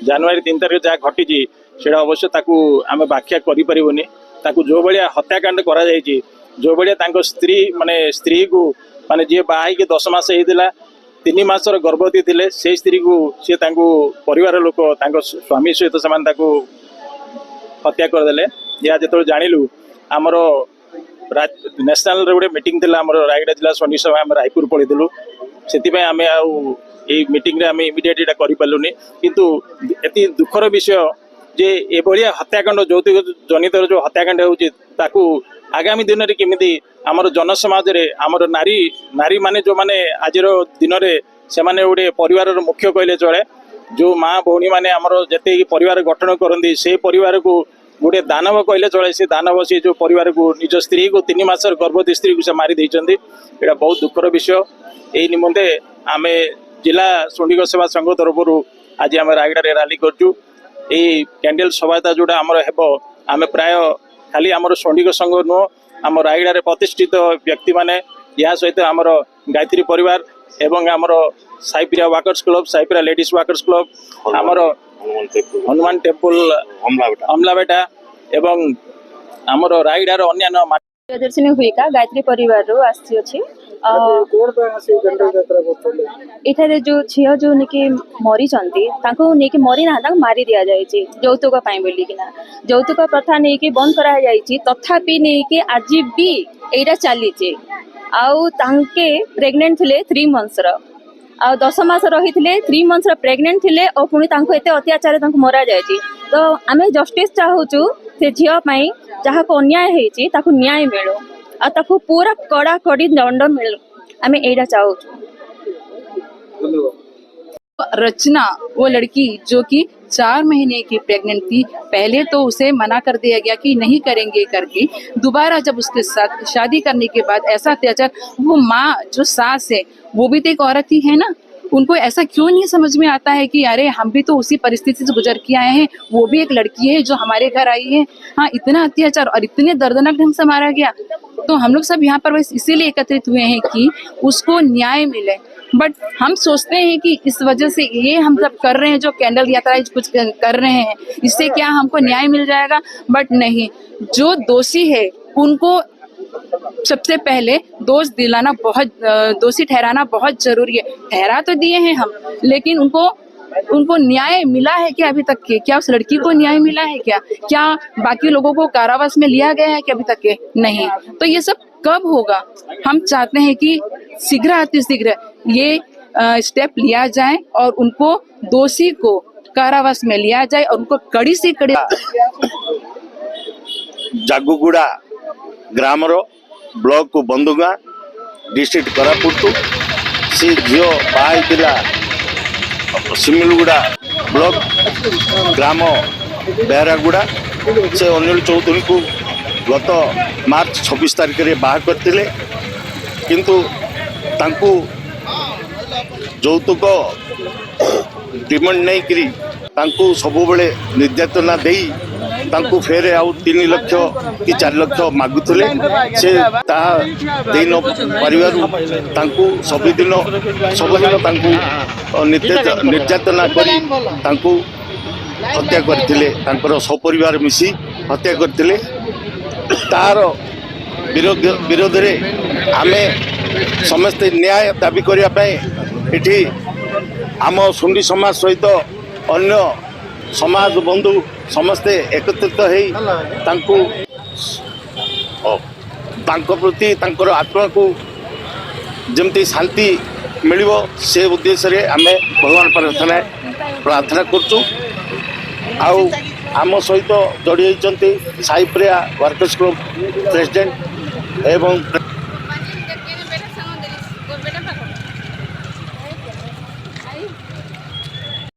जनवरी 3 तारिख जहाँ घटी से अवश्य आम व्याख्या कर जो भाया हत्याकांड कर जो भाया स्त्री माने स्त्री को माने जी बाहर 10 मास होता 3 मासर गर्भवती थे से स्त्री को सी परिवार लोक स्वामी सहित से हत्या करदे। या जो जाणिलु आमर नेशनल गोटे मीटिंग थी आम रायगड़ा जिला सैनिक सभा आम रायपुर पलू से आम मीटिंग रे आम इमिडिएट यहाँ करूनी किंतु एति दुखर विषय जे एभलिया हत्याकांड यौतुक जनित जो हत्याकांड हो आगामी दिन में केमी आमर जनसमाज रे आमर नारी नारी माने जो माने आज दिन में से गोटे परिवार मुख्य कहले चले जो माँ भौणी मैंने आमर जिते परिवार गठन करती से परिवार को गोटे दानव कहले चले से दानव से जो परिवार को निज स्त्री को 3 मासर गर्भवती स्त्री को से मारी देइचंदी। एटा बहुत दुखर विषय। यही निमंते आम जिला सैनिक सेवा संघ तरफ आज आम रायगड़ा रैली करचु। यही कैंडल सहायता जोड़ा आमर हेबो आम प्राय खाली आमर सैनिक संघ नुह आम रायगड़ा प्रतिष्ठित व्यक्ति माने या सहित आमर गायत्री परिवार एवं आमर Saipriya walkers club Saipriya ladies walkers club आमर हनुमान टेम्पल अमलाबेटा एवं आमर रायगड़ार अन्य प्रियदर्शिनी हुईका गायत्री परिवार आसी इठारे जो झील जो नहीं मरी नहीं मरी ना मारी दि जाए यौतुक बोलिकिना यौतुक प्रथा नहीं बंद कराई तथापि नहीं आज भी यहाँ चली आउ प्रेग्नेंट थे 3 मंथ्स आ 10 मास रही 3 मंथ्स प्रेग्नेंट थे और पुणी एत अत्याचार मरा जाए तो आम जस्टिस चाहूँ से झील जहाँ को अन्याय होती न्याय मिलू आ पूरा कड़ा कड़ी दंड मिलू आम यहाँ चाहूँ। रचना वो लड़की जो कि 4 महीने की प्रेग्नेंट थी, पहले तो उसे मना कर दिया गया कि नहीं करेंगे करके, दोबारा जब उसके साथ शादी करने के बाद ऐसा अत्याचार, वो माँ जो सास है वो भी तो एक औरत ही है ना, उनको ऐसा क्यों नहीं समझ में आता है कि अरे हम भी तो उसी परिस्थिति से गुजर के आए हैं, वो भी एक लड़की है जो हमारे घर आई है। हाँ, इतना अत्याचार और इतने दर्दनाक ढंग से मारा गया। तो हम लोग सब यहाँ पर बस इसीलिए एकत्रित हुए हैं कि उसको न्याय मिले। बट हम सोचते हैं कि इस वजह से ये हम सब कर रहे हैं, जो कैंडल यात्रा कुछ कर रहे हैं, इससे क्या हमको न्याय मिल जाएगा? बट नहीं, जो दोषी है उनको सबसे पहले दोषी ठहराना बहुत जरूरी है। ठहरा तो दिए हैं हम, लेकिन उनको न्याय मिला है क्या अभी तक के? क्या उस लड़की को न्याय मिला है क्या? क्या बाकी लोगों को कारावास में लिया गया है क्या अभी तक के? नहीं। तो ये सब कब होगा? हम चाहते हैं कि शीघ्र अतिशीघ्र ये स्टेप लिया जाए और उनको दोषी को कारावास में लिया जाए और उनको कड़ी से कड़ी। जागुगुड़ा ग्राम ब्लॉक को बंधुगा डिस्ट्रिक्ट कोरापुट से झील बाहला सिमिलगुड़ा ब्लॉक ग्राम बेहरागुड़ा से अनिल चौधरी को गत मार्च 26 तारिख में बाहा करते, किंतु तांकु यौतुक डिमांड नहीं करी तांकु सबुबले निर्यातना देई तांकु फेरे आउ 3 लाख कि 4 लाख मागुले, से दे न पारिबारु तांकु सबुदिन तांकु निर्यातना करी तांकु हत्या करथिले, तांकर सपरिवार मिसी हत्या करथिले। तार विरोध रे आमे समस्ते न्याय दाबी करिया पय एठी आम सुंडी समाज सहित अन्य समाज बंधु समस्ते एकत्रित होई तांको प्रति तांकर आत्मा को जमती शांति मिलिबो से उद्देश्य रे आमे भगवान प्रार्थना करचु। आउ आम सहित जोड़ी होती साइप्रिया वर्कर्स क्लब प्रेसिडेंट एवं